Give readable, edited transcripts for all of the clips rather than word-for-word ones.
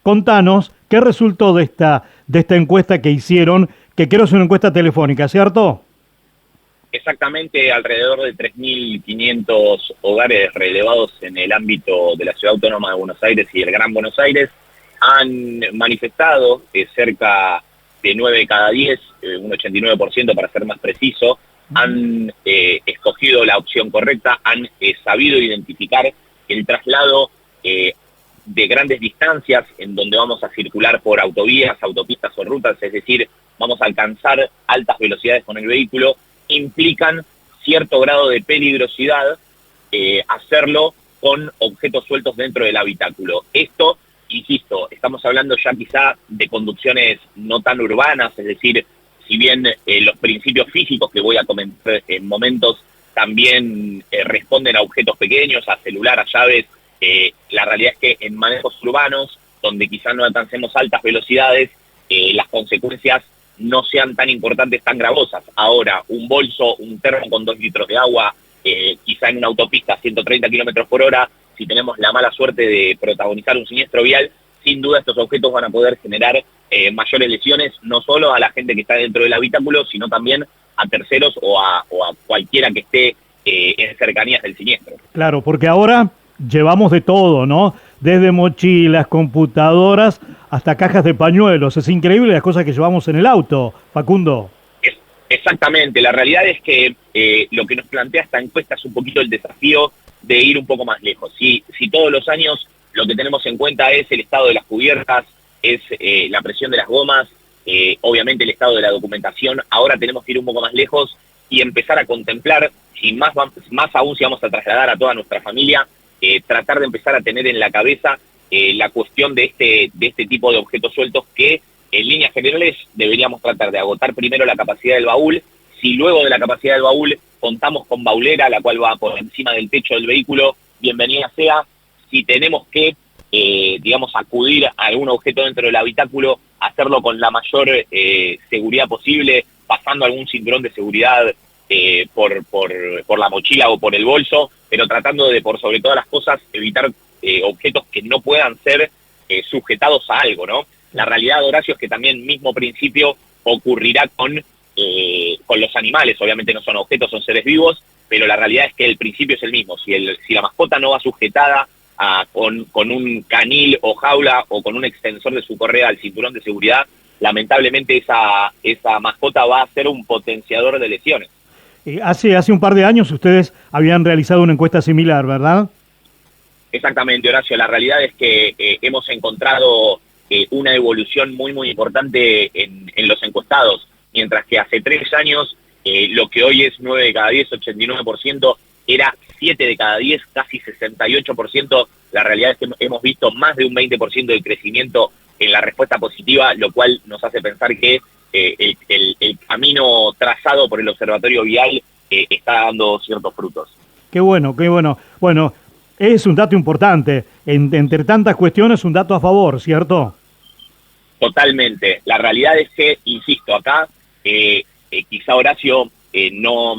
contanos qué resultó de esta encuesta que hicieron, que creo es una encuesta telefónica, ¿cierto? Exactamente, alrededor de 3.500 hogares relevados en el ámbito de la Ciudad Autónoma de Buenos Aires y el Gran Buenos Aires han manifestado que cerca de 9 de cada 10, un 89% para ser más preciso, han escogido la opción correcta, han sabido identificar el traslado de grandes distancias en donde vamos a circular por autovías, autopistas o rutas, es decir, vamos a alcanzar altas velocidades con el vehículo, implican cierto grado de peligrosidad hacerlo con objetos sueltos dentro del habitáculo. Esto, insisto, estamos hablando ya quizá de conducciones no tan urbanas, es decir, si bien los principios físicos que voy a comentar en momentos también responden a objetos pequeños, a celular, a llaves, la realidad es que en manejos urbanos, donde quizá no alcancemos altas velocidades, las consecuencias no sean tan importantes, tan gravosas. Ahora, un bolso, un termo con 2 litros de agua, quizá en una autopista a 130 kilómetros por hora, si tenemos la mala suerte de protagonizar un siniestro vial, sin duda estos objetos van a poder generar mayores lesiones, no solo a la gente que está dentro del habitáculo, sino también a terceros o a cualquiera que esté en cercanías del siniestro. Claro, porque ahora llevamos de todo, ¿no? Desde mochilas, computadoras, hasta cajas de pañuelos. Es increíble las cosas que llevamos en el auto, Facundo. Exactamente, la realidad es que lo que nos plantea esta encuesta es un poquito el desafío de ir un poco más lejos. Si todos los años lo que tenemos en cuenta es el estado de las cubiertas, es la presión de las gomas, obviamente el estado de la documentación, ahora tenemos que ir un poco más lejos y empezar a contemplar, si más aún si vamos a trasladar a toda nuestra familia, tratar de empezar a tener en la cabeza la cuestión de este tipo de objetos sueltos que en líneas generales deberíamos tratar de agotar primero la capacidad del baúl. Si luego de la capacidad del baúl contamos con baulera, la cual va por encima del techo del vehículo, bienvenida sea. Si tenemos que, digamos, acudir a algún objeto dentro del habitáculo, hacerlo con la mayor seguridad posible, pasando algún cinturón de seguridad por la mochila o por el bolso, pero tratando de, por sobre todas las cosas, evitar objetos que no puedan ser sujetados a algo, ¿no? La realidad, Horacio, es que también mismo principio ocurrirá con los animales. Obviamente no son objetos, son seres vivos, pero la realidad es que el principio es el mismo. Si la mascota no va sujetada con un canil o jaula o con un extensor de su correa al cinturón de seguridad, lamentablemente esa mascota va a ser un potenciador de lesiones. Hace un par de años ustedes habían realizado una encuesta similar, ¿verdad? Exactamente, Horacio. La realidad es que hemos encontrado una evolución muy, muy importante en los encuestados. Mientras que hace 3 años, lo que hoy es 9 de cada 10, 89%, era 7 de cada 10, casi 68%. La realidad es que hemos visto más de un 20% de crecimiento en la respuesta positiva, lo cual nos hace pensar que el camino trazado por el Observatorio Vial está dando ciertos frutos. Qué bueno, qué bueno. Bueno, es un dato importante. Entre tantas cuestiones, un dato a favor, ¿cierto? Totalmente. La realidad es que, insisto, acá quizá, Horacio, no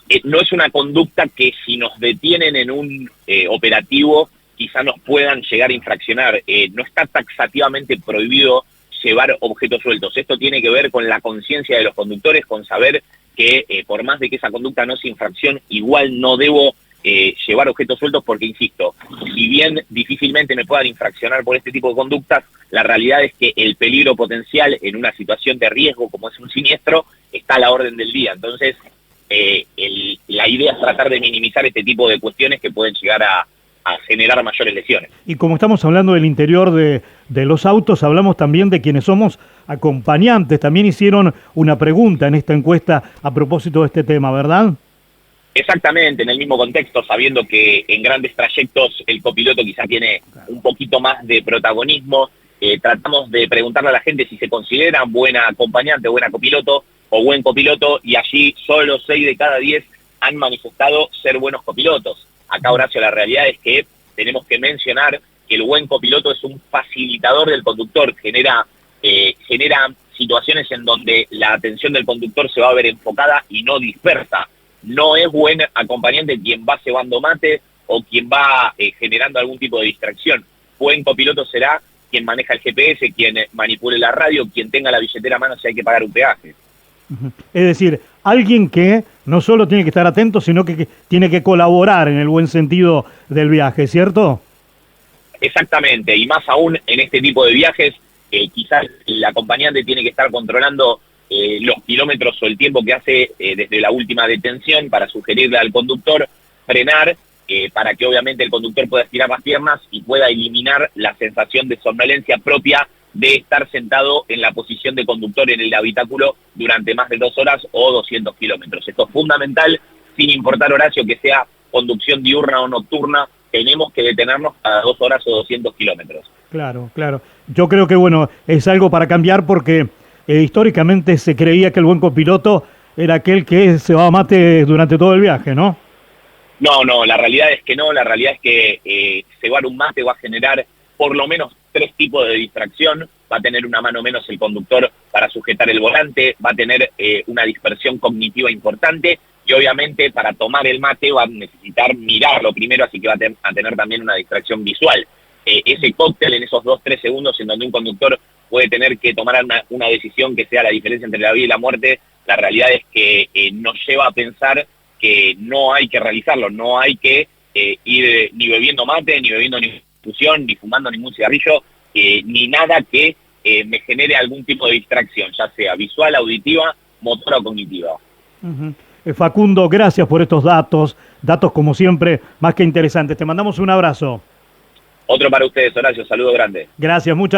es una conducta que si nos detienen en un operativo quizá nos puedan llegar a infraccionar. No está taxativamente prohibido llevar objetos sueltos. Esto tiene que ver con la conciencia de los conductores, con saber que por más de que esa conducta no sea infracción, igual no debo llevar objetos sueltos porque, insisto, si bien difícilmente me puedan infraccionar por este tipo de conductas, la realidad es que el peligro potencial en una situación de riesgo como es un siniestro está a la orden del día. Entonces, la idea es tratar de minimizar este tipo de cuestiones que pueden llegar a generar mayores lesiones. Y como estamos hablando del interior de los autos, hablamos también de quienes somos acompañantes. También hicieron una pregunta en esta encuesta a propósito de este tema, ¿verdad? Exactamente, en el mismo contexto, sabiendo que en grandes trayectos el copiloto quizá tiene un poquito más de protagonismo, tratamos de preguntarle a la gente si se consideran buena acompañante, buena copiloto o buen copiloto, y allí solo 6 de cada 10 han manifestado ser buenos copilotos. Acá, Horacio, la realidad es que tenemos que mencionar que el buen copiloto es un facilitador del conductor, genera situaciones en donde la atención del conductor se va a ver enfocada y no dispersa. No es buen acompañante quien va cebando mate o quien va generando algún tipo de distracción. buen copiloto será quien maneja el GPS, quien manipule la radio, quien tenga la billetera a mano si hay que pagar un peaje. Es decir, alguien que no solo tiene que estar atento, sino que tiene que colaborar en el buen sentido del viaje, ¿cierto? Exactamente, y más aún en este tipo de viajes, quizás el acompañante tiene que estar controlando los kilómetros o el tiempo que hace desde la última detención para sugerirle al conductor frenar, para que obviamente el conductor pueda estirar las piernas y pueda eliminar la sensación de somnolencia propia de estar sentado en la posición de conductor en el habitáculo durante más de 2 horas o 200 kilómetros. Esto es fundamental, sin importar, Horacio, que sea conducción diurna o nocturna, tenemos que detenernos cada 2 horas o 200 kilómetros. Claro, claro. Yo creo que, bueno, es algo para cambiar porque históricamente se creía que el buen copiloto era aquel que se va a mate durante todo el viaje, ¿no? No, la realidad es que no, la realidad es que cebar un mate va a generar por lo menos 3 tipos de distracción, va a tener una mano menos el conductor para sujetar el volante, va a tener una dispersión cognitiva importante y obviamente para tomar el mate va a necesitar mirarlo primero, así que va a tener también una distracción visual. Ese cóctel en esos 2-3 segundos en donde un conductor puede tener que tomar una decisión que sea la diferencia entre la vida y la muerte, la realidad es que nos lleva a pensar que no hay que realizarlo, no hay que ir ni bebiendo mate, ni bebiendo ninguna infusión, ni fumando ningún cigarrillo, ni nada que me genere algún tipo de distracción, ya sea visual, auditiva, motora o cognitiva. Facundo, gracias por estos datos como siempre más que interesantes. Te mandamos un abrazo. Otro para ustedes, Horacio, saludo grande. Gracias, muchas gracias.